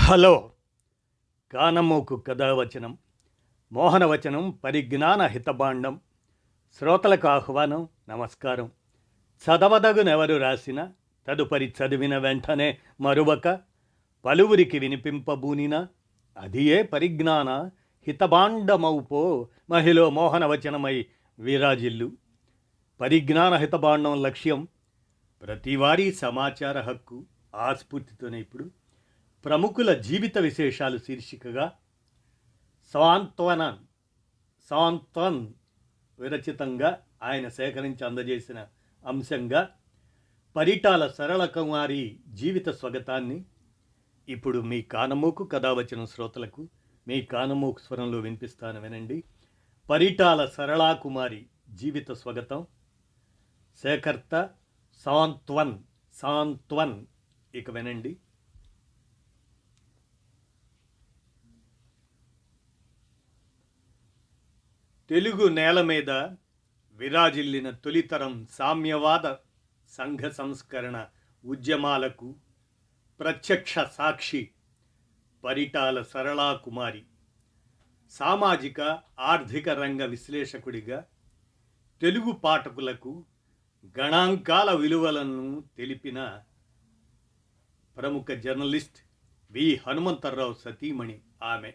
Hello. కానమోకు కథావచనం, మోహనవచనం, పరిజ్ఞాన హితబాండం. శ్రోతలకు ఆహ్వానం, నమస్కారం. చదవదగునెవరు రాసిన తదుపరి చదివిన వెంటనే మరువక పలువురికి వినిపింపబూనిన అదియే పరిజ్ఞాన హితబాండమౌపో మహిళ మోహనవచనమై విరాజిల్లు. పరిజ్ఞాన హితబాండం లక్ష్యం ప్రతివారీ సమాచార హక్కు. ఆ స్ఫూర్తితోనే ఇప్పుడు ప్రముఖుల జీవిత విశేషాలు శీర్షికగా సాంత్వన్ విరచితంగా ఆయన సేకరించి అందజేసిన అంశంగా పరిటాల సరళ కుమారి జీవిత స్వగతాన్ని ఇప్పుడు మీ కానమోకు కథావచనం శ్రోతలకు మీ కానమోకు స్వరంలో వినిపిస్తాను, వినండి. పరిటాల సరళాకుమారి జీవిత స్వగతం. సేకర్త సాంత్వన్. ఇక వినండి. తెలుగు నేల మీద విరాజిల్లిన తొలితరం సామ్యవాద సంఘ సంస్కరణ ఉద్యమాలకు ప్రత్యక్ష సాక్షి పరిటాల సరళాకుమారి. సామాజిక ఆర్థిక రంగ విశ్లేషకుడిగా తెలుగు పాఠకులకు గణాంకాల విలువలను తెలిపిన ప్రముఖ జర్నలిస్ట్ వి హనుమంతరావు సతీమణి ఆమె.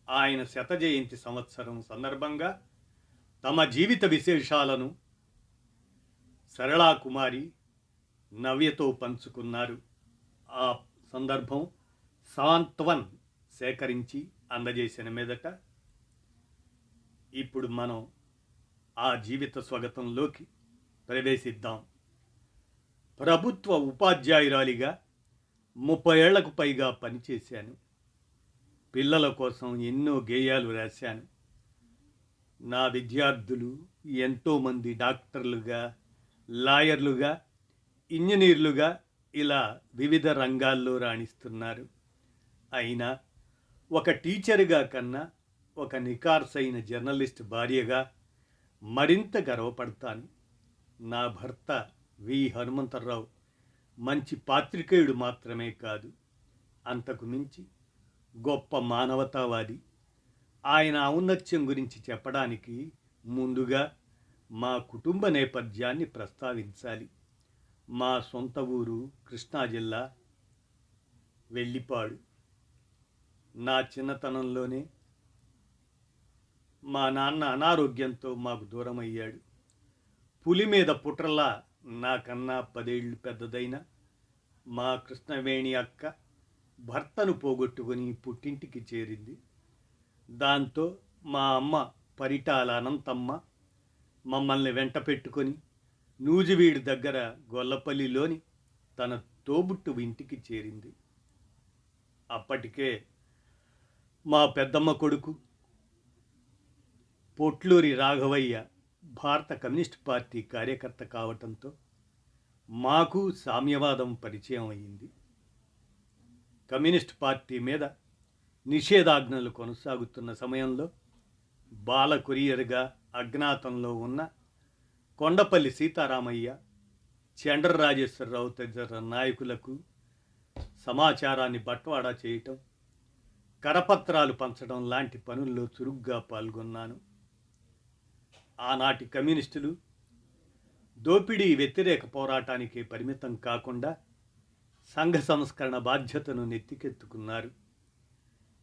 ఆయన శత జయంతి సంవత్సరం సందర్భంగా తమ జీవిత విశేషాలను సరళాకుమారి నవ్యతో పంచుకున్నారు. ఆ సందర్భం సాంత్వన్ సేకరించి అందజేసిన మీదట ఇప్పుడు మనం ఆ జీవిత స్వగతంలోకి ప్రవేశిద్దాం. ప్రభుత్వ ఉపాధ్యాయురాలిగా 30 ఏళ్లకు పైగా పనిచేశాను. పిల్లల కోసం ఎన్నో గేయాలు రాశాను. నా విద్యార్థులు ఎంతోమంది డాక్టర్లుగా, లాయర్లుగా, ఇంజనీర్లుగా ఇలా వివిధ రంగాల్లో రాణిస్తున్నారు. అయినా ఒక టీచర్గా కన్నా ఒక నికార్సైన జర్నలిస్ట్ భార్యగా మరింత గర్వపడతాను. నా భర్త వి హనుమంతరావు మంచి పాత్రికేయుడు మాత్రమే కాదు, అంతకు మించి గొప్ప మానవతావాది. ఆయన ఔన్నత్యం గురించి చెప్పడానికి ముందుగా మా కుటుంబ నేపథ్యాన్ని ప్రస్తావించాలి. మా సొంత ఊరు కృష్ణా జిల్లా వెల్లిపాడు. నా చిన్నతనంలోనే మా నాన్న అనారోగ్యంతో మాకు దూరం అయ్యాడు. పులి మీద పుట్రలా నాకన్నా 10 ఏళ్ళు పెద్దదైన మా కృష్ణవేణి అక్క భర్తను పోగొట్టుకొని పుట్టింటికి చేరింది. దాంతో మా అమ్మ పరిటాల అనంతమ్మ మమ్మల్ని వెంట పెట్టుకొని నూజివీడు దగ్గర గొల్లపల్లిలోని తన తోబుట్టు ఇంటికి చేరింది. అప్పటికే మా పెద్దమ్మ కొడుకు పొట్లూరి రాఘవయ్య భారత కమ్యూనిస్ట్ పార్టీ కార్యకర్త కావటంతో మాకు సామ్యవాదం పరిచయం అయింది. కమ్యూనిస్ట్ పార్టీ మీద నిషేధాజ్ఞలు కొనసాగుతున్న సమయంలో బాల కొరియర్గా అజ్ఞాతంలో ఉన్న కొండపల్లి సీతారామయ్య, చెండ్ర రాజేశ్వరరావు తదితర నాయకులకు సమాచారాన్ని బట్వాడా చేయటం, కరపత్రాలు పంచడం లాంటి పనుల్లో చురుగ్గా పాల్గొన్నాను. ఆనాటి కమ్యూనిస్టులు దోపిడీ వ్యతిరేక పోరాటానికే పరిమితం కాకుండా సంఘ సంస్కరణ బాధ్యతను నెత్తికెత్తుకున్నారు.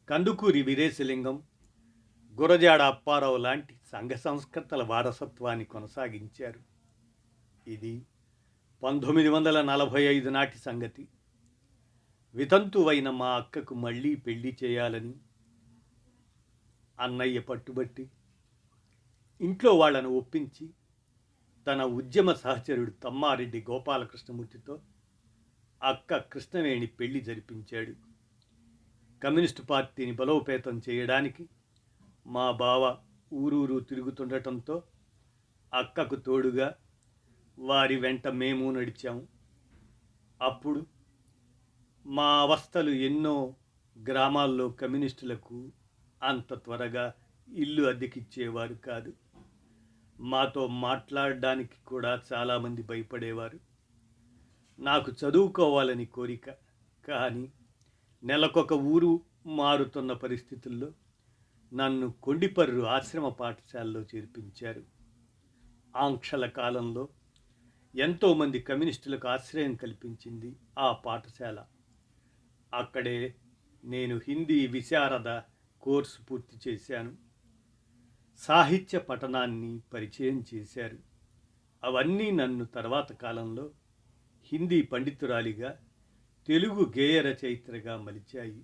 కందుకూరి వీరేశలింగం, గురజాడ అప్పారావు లాంటి సంఘ సంస్కర్తల వారసత్వాన్ని కొనసాగించారు. ఇది 1945 నాటి సంగతి. వితంతువైన మా అక్కకు మళ్ళీ పెళ్లి చేయాలని అన్నయ్య పట్టుబట్టి ఇంట్లో వాళ్లను ఒప్పించి తన ఉద్యమ సహచరుడు తమ్మారెడ్డి గోపాలకృష్ణమూర్తితో అక్క కృష్ణవేణి పెళ్లి జరిపించాడు. కమ్యూనిస్టు పార్టీని బలోపేతం చేయడానికి మా బావ ఊరూరు తిరుగుతుండటంతో అక్కకు తోడుగా వారి వెంట మేము నడిచాము. అప్పుడు మా అవస్థలు ఎన్నో గ్రామాల్లో కమ్యూనిస్టులకు అంత త్వరగా ఇల్లు అద్దెకిచ్చేవారు కాదు. మాతో మాట్లాడడానికి కూడా చాలామంది భయపడేవారు. నాకు చదువుకోవాలని కోరిక, కానీ నెలకొక ఊరు మారుతున్న పరిస్థితుల్లో నన్ను కొండిపర్రు ఆశ్రమ పాఠశాలలో చేర్పించారు. ఆంక్షల కాలంలో ఎంతోమంది కమ్యూనిస్టులకు ఆశ్రయం కల్పించింది ఆ పాఠశాల. అక్కడే నేను హిందీ విశారద కోర్సు పూర్తి చేశాను. సాహిత్య పఠనాన్ని పరిచయం చేశారు. అవన్నీ నన్ను తర్వాత కాలంలో హిందీ పండితురాలిగా, తెలుగు గేయ రచయిత్రిగా మలిచాయి.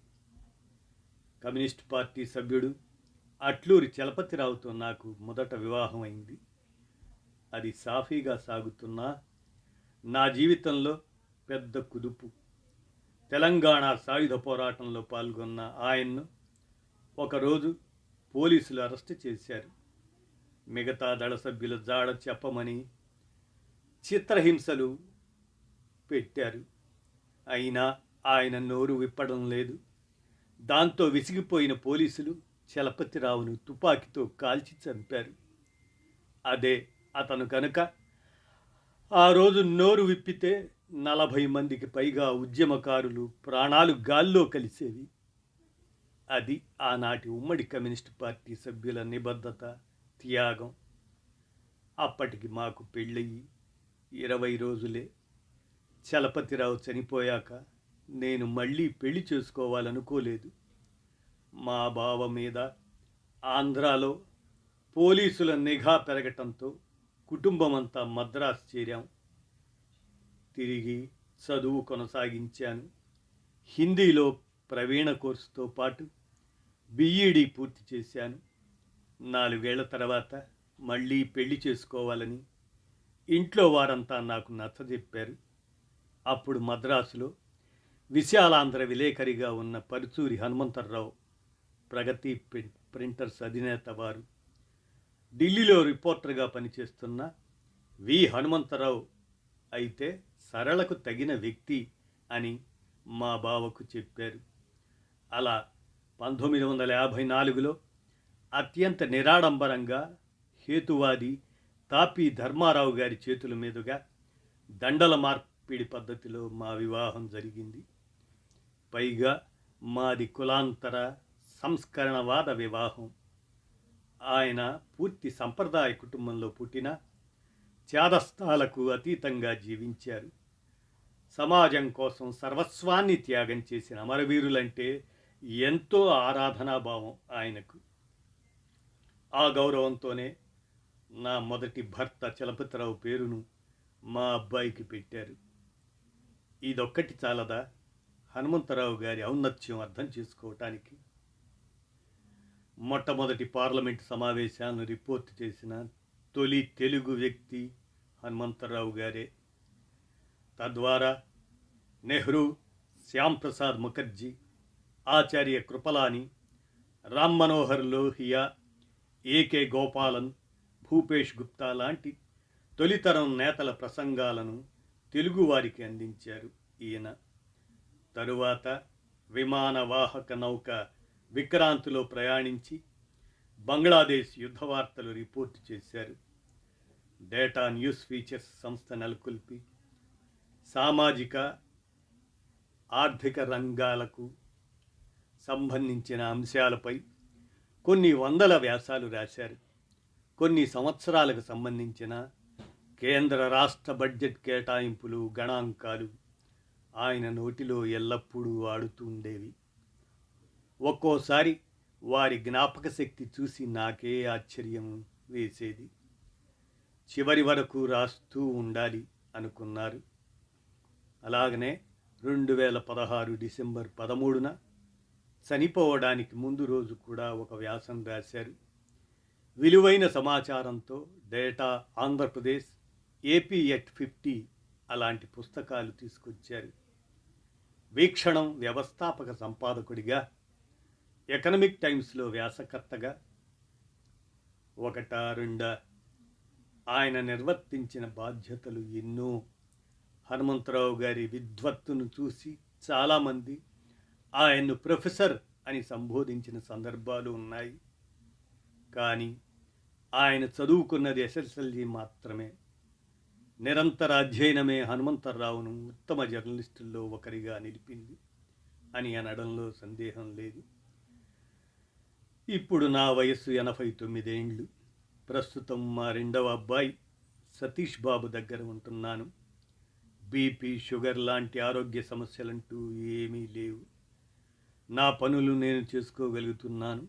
కమ్యూనిస్ట్ పార్టీ సభ్యుడు అట్లూరి చలపతిరావుతో నాకు మొదట వివాహం అయింది. అది సాఫీగా సాగుతున్నా నా జీవితంలో పెద్ద కుదుపు. తెలంగాణ సాయుధ పోరాటంలో పాల్గొన్న ఆయన్ను ఒకరోజు పోలీసులు అరెస్టు చేశారు. మిగతా దళ సభ్యుల జాడ చెప్పమని చిత్రహింసలు పెట్టారు. అయినా ఆయన నోరు విప్పడం లేదు. దాంతో విసిగిపోయిన పోలీసులు చలపతిరావును తుపాకీతో కాల్చి చంపారు. అదే అతను కనుక ఆ రోజు నోరు విప్పితే 40 మందికి పైగా ఉద్యమకారులు ప్రాణాలు గాల్లో కలిసేవి. అది ఆనాటి ఉమ్మడి కమ్యూనిస్ట్ పార్టీ సభ్యుల నిబద్ధత, త్యాగం. అప్పటికి మాకు పెళ్ళయి 20 రోజులే. చలపతిరావు చనిపోయాక నేను మళ్ళీ పెళ్లి చేసుకోవాలనుకోలేదు. మా బావ మీద ఆంధ్రాలో పోలీసుల నిఘా పెరగటంతో కుటుంబమంతా మద్రాసు చేరాం. తిరిగి చదువు కొనసాగించాను. హిందీలో ప్రవీణ కోర్సుతో పాటు బిఈడి పూర్తి చేశాను. 4 ఏళ్ల తర్వాత మళ్ళీ పెళ్లి చేసుకోవాలని ఇంట్లో వారంతా నాకు నచ్చజెప్పారు. అప్పుడు మద్రాసులో విశాలాంధ్ర విలేకరిగా ఉన్న పరుచూరి హనుమంతరావు, ప్రగతి ప్రింటర్స్ అధినేత వారు, ఢిల్లీలో రిపోర్టర్గా పనిచేస్తున్న వి హనుమంతరావు అయితే సరళకు తగిన వ్యక్తి అని మా బావకు చెప్పారు. అలా 1954లో అత్యంత నిరాడంబరంగా హేతువాది తాపీ ధర్మారావు గారి చేతుల మీదుగా దండల మార్పిడి పద్ధతిలో మా వివాహం జరిగింది. పైగా మాది కులాంతర సంస్కరణవాద వివాహం. ఆయన పూర్తి సంప్రదాయ కుటుంబంలో పుట్టిన త్యాగస్థాలకు అతీతంగా జీవించారు. సమాజం కోసం సర్వస్వాన్ని త్యాగం చేసిన అమరవీరులంటే ఎంతో ఆరాధనాభావం ఆయనకు. ఆ గౌరవంతోనే నా మొదటి భర్త చలపతిరావు పేరును మా అబ్బాయికి పెట్టారు. ఇదొక్కటి చాలదా హనుమంతరావు గారి ఔన్నత్యం అర్థం చేసుకోవటానికి? మొట్టమొదటి పార్లమెంటు సమావేశాలను రిపోర్టు చేసిన తొలి తెలుగు వ్యక్తి హనుమంతరావు గారే. తద్వారా నెహ్రూ, శ్యాంప్రసాద్ ముఖర్జీ, ఆచార్య కృపలాని, రామ్ మనోహర్ లోహియా, ఏకే గోపాలన్, భూపేష్ గుప్తా లాంటి తొలితరం నేతల ప్రసంగాలను తెలుగువారికి అందించారు ఈయన. తరువాత విమానవాహక నౌక విక్రాంతిలో ప్రయాణించి బంగ్లాదేశ్ యుద్ధ వార్తలు రిపోర్టు చేశారు. డేటా న్యూస్ ఫీచర్స్ సంస్థ నెలకొల్పి సామాజిక ఆర్థిక రంగాలకు సంబంధించిన అంశాలపై కొన్ని వందల వ్యాసాలు రాశారు. కొన్ని సంవత్సరాలకు సంబంధించిన కేంద్ర రాష్ట్ర బడ్జెట్ కేటాయింపులు, గణాంకాలు ఆయన నోటిలో ఎల్లప్పుడూ ఆడుతూ ఉండేవి. ఒక్కోసారి వారి జ్ఞాపక శక్తి చూసి నాకే ఆశ్చర్యం వేసేది. చివరి వరకు రాస్తూ ఉండాలి అనుకున్నారు. అలాగనే 2016 డిసెంబర్ 13న చనిపోవడానికి ముందు రోజు కూడా ఒక వ్యాసం రాశారు. విలువైన సమాచారంతో డేటా ఆంధ్రప్రదేశ్, ఏపీ ఎట్ 50 అలాంటి పుస్తకాలు తీసుకొచ్చారు. వీక్షణం వ్యవస్థాపక సంపాదకుడిగా, ఎకనమిక్ టైమ్స్లో వ్యాసకర్తగా ఒకటా రెండా ఆయన నిర్వర్తించిన బాధ్యతలు ఎన్నో. హనుమంతరావు గారి విద్వత్తును చూసి చాలామంది ఆయన్ను ప్రొఫెసర్ అని సంబోధించిన సందర్భాలు ఉన్నాయి. కానీ ఆయన చదువుకున్నది ఎస్ఎస్ఎల్సీ మాత్రమే. నిరంతర అధ్యయనమే హనుమంతరావును ఉత్తమ జర్నలిస్టుల్లో ఒకరిగా నిలిపింది. అని అనడంలో సందేహం లేదు. ఇప్పుడు నా వయస్సు 89 ఏండ్లు. ప్రస్తుతం మా రెండవ అబ్బాయి సతీష్ బాబు దగ్గర ఉంటున్నాను. బీపీ, షుగర్ లాంటి ఆరోగ్య సమస్యలంటూ ఏమీ లేవు. నా పనులు నేను చేసుకోగలుగుతున్నాను.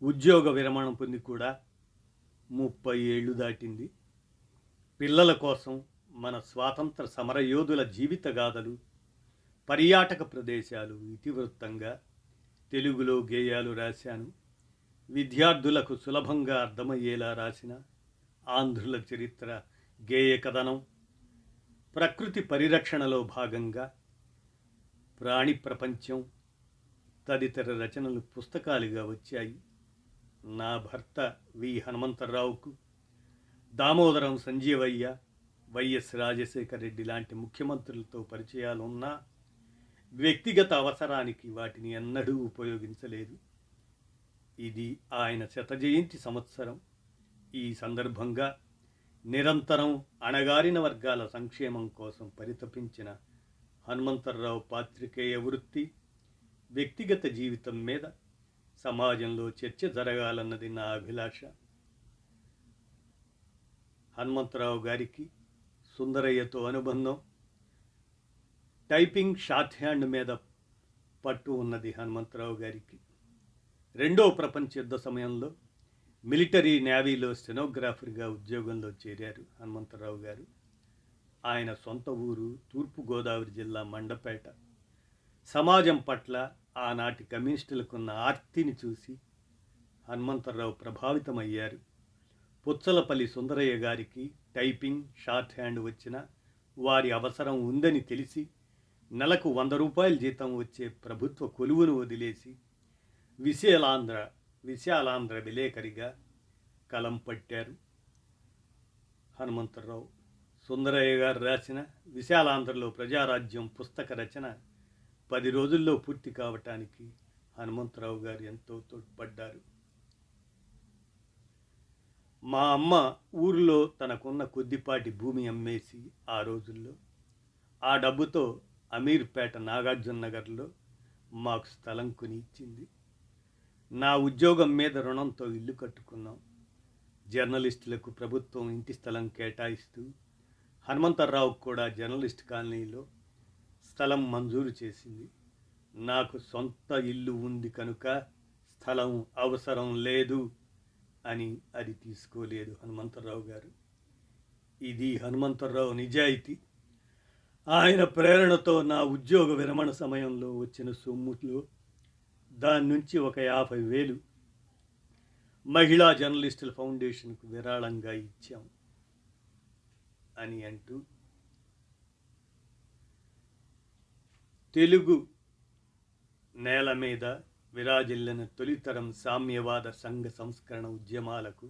ఉద్యోగ విరమణ పొంది కూడా 30 ఏళ్ళు దాటింది. పిల్లల కోసం మన స్వాతంత్ర సమరయోధుల జీవిత గాథలు, పర్యాటక ప్రదేశాలు ఇతివృత్తంగా తెలుగులో గేయాలు రాశాను. విద్యార్థులకు సులభంగా అర్థమయ్యేలా రాసిన ఆంధ్రుల చరిత్ర గేయ కథనం, ప్రకృతి పరిరక్షణలో భాగంగా ప్రాణి ప్రపంచం తదితర రచనలు పుస్తకాలుగా వచ్చాయి. నా భర్త వి హనుమంతరావుకు దామోదరం సంజీవయ్య, వైఎస్ రాజశేఖర రెడ్డి లాంటి ముఖ్యమంత్రులతో పరిచయాలున్నా వ్యక్తిగత అవసరానికి వాటిని ఎన్నడూ ఉపయోగించలేదు. ఇది ఆయన 100వ జయంతి సంవత్సరం. ఈ సందర్భంగా నిరంతరం అణగారిన వర్గాల సంక్షేమం కోసం పరితపించిన హనుమంతరావు పాత్రికేయ వృత్తి, వ్యక్తిగత జీవితం మీద సమాజంలో చర్చ జరగాలన్నది నా అభిలాష. హనుమంతరావు గారికి సుందరయ్యతో అనుబంధం. టైపింగ్, షార్ట్ హ్యాండ్ మీద పట్టు ఉన్నది హనుమంతరావు గారికి. రెండో ప్రపంచ యుద్ధ సమయంలో మిలిటరీ నేవీలో స్టెనోగ్రాఫర్గా ఉద్యోగంలో చేరారు హనుమంతరావు గారు. ఆయన సొంత ఊరు తూర్పుగోదావరి జిల్లా మండపేట. సమాజం పట్ల ఆనాటి కమ్యూనిస్టులకున్న ఆర్తిని చూసి హనుమంతరావు ప్రభావితమయ్యారు. పుచ్చలపల్లి సుందరయ్య గారికి టైపింగ్, షార్ట్ హ్యాండ్ వచ్చిన వారి అవసరం ఉందని తెలిసి నెలకు 100 రూపాయల జీతం వచ్చే ప్రభుత్వ కొలువును వదిలేసి విశాలాంధ్ర విలేకరిగా కలం పట్టారు హనుమంతరావు. సుందరయ్య గారు రాసిన విశాలాంధ్రలో ప్రజారాజ్యం పుస్తక రచన 10 రోజుల్లో పూర్తి కావటానికి హనుమంతరావు గారు ఎంతో తోడ్పడ్డారు. మా అమ్మ ఊరిలో తనకున్న కొద్దిపాటి భూమి అమ్మేసి ఆ రోజుల్లో ఆ డబ్బుతో అమీర్పేట నాగార్జున నగర్లో మాకు స్థలం కొని ఇచ్చింది. నా ఉద్యోగం మీద రుణంతో ఇల్లు కట్టుకున్నాం. జర్నలిస్టులకు ప్రభుత్వం ఇంటి స్థలం కేటాయిస్తూ హనుమంతరావుకు కూడా జర్నలిస్ట్ కాలనీలో స్థలం మంజూరు చేసింది. నాకు సొంత ఇల్లు ఉంది కనుక స్థలం అవసరం లేదు అని అది తీసుకోలేదు హనుమంతరావు గారు. ఇది హనుమంతరావు నిజాయితీ. ఆయన ప్రేరణతో నా ఉద్యోగ విరమణ సమయంలో వచ్చిన సొమ్ములో దాని నుంచి ఒక 50,000 మహిళా జర్నలిస్టుల ఫౌండేషన్కు విరాళంగా ఇచ్చాం అని అంటూ తెలుగు నేల మీద విరాజిల్లిన తొలితరం సామ్యవాద సంఘ సంస్కరణ ఉద్యమాలకు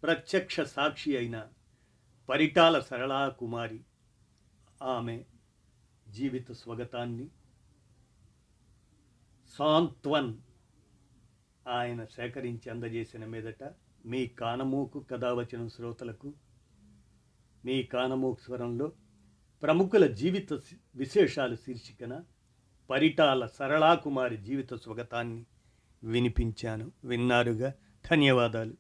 ప్రత్యక్ష సాక్షి అయిన పరిటాల సరళాకుమారి ఆమె జీవిత స్వగతాన్ని సాంత్వన్ ఆయన సేకరించి అందజేసిన మీదట మీ కానమోకు కథావచనం శ్రోతలకు మీ కానమోకు స్వరంలో ప్రముఖుల జీవిత విశేషాలు శీర్షికన పరిటాల సరళాకుమారి జీవిత స్వగతాన్ని వినిపించాను. విన్నారుగా. ధన్యవాదాలు.